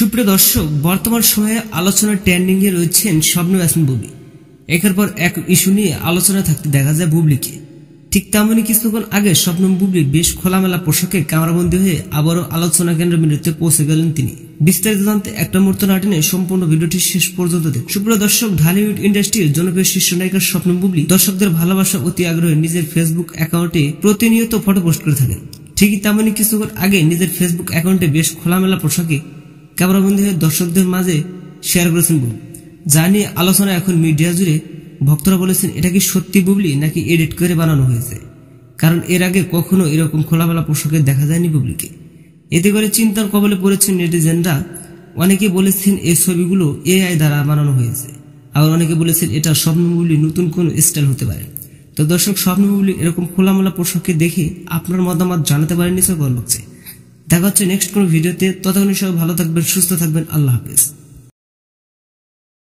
সুপ্রিয় দর্শক, বর্তমান সময়ে আলোচনার ট্রেন্ডিং এ রয়েছেন স্বপ্ন ইয়াসমিন বুবলি। একের পর এক ইস্যু নিয়ে আলোচনা থাকতে দেখা যায় বুবলিকে। ঠিক তেমনই কিছুক্ষণ আগে স্বপ্ন বুবলি বেশ খোলামেলা পোশাকে ক্যামেরাবন্দী হয়ে আবারও আলোচনা কেন্দ্রবিন্দুতে পৌঁছে গেলেন তিনি। বিস্তারিত জানতে একটা মুহূর্ত না টেনে সম্পূর্ণ ভিডিওটি শেষ পর্যন্ত দেখুন। সুপ্রিয় দর্শক, ঢালিউড ইন্ডাস্ট্রির জনপ্রিয় শীর্ষ নায়িকা স্বপ্ন বুবলি দর্শকদের ভালোবাসা অতি আগ্রহে নিজের ফেসবুক অ্যাকাউন্টে প্রতিনিয়ত ফটো পোস্ট করে থাকেন। ঠিকই তেমনই কিছুক্ষণ আগে নিজের ফেসবুক অ্যাকাউন্টে বেশ খোলামেলা পোশাকে ক্যামেরাবন্দী হয়ে দর্শকদের মাঝে শেয়ার করেছেন বুবলি। যা নিয়ে আলোচনা এখন মিডিয়া জুড়ে। ভক্তরা বলেছেন, এটা কি সত্যি বুবলি নাকি এডিট করে বানানো হয়েছে, কারণ এর আগে কখনো এরকম খোলামেলা পোশাকে দেখা যায়নি বুবলিকে। এতে করে চিন্তার কবলে পড়েছেন নেটিজেনরা। অনেকে বলেছেন এই ছবিগুলো এআই দ্বারা বানানো হয়েছে, আবার অনেকে বলেছেন এটা স্বপ্ন বুবলির নতুন কোন স্টাইল হতে পারে। তো দর্শক, স্বপ্ন বুবলি এরকম খোলামেলা পোশাকে দেখে আপনার মতামত জানাতে পারেন নিশ্চয় ভালো লাগছে। দেখা হচ্ছে নেক্সট কোন ভিডিওতে। ততক্ষণ সবাই ভালো থাকবেন, সুস্থ থাকবেন। আল্লাহ হাফেজ।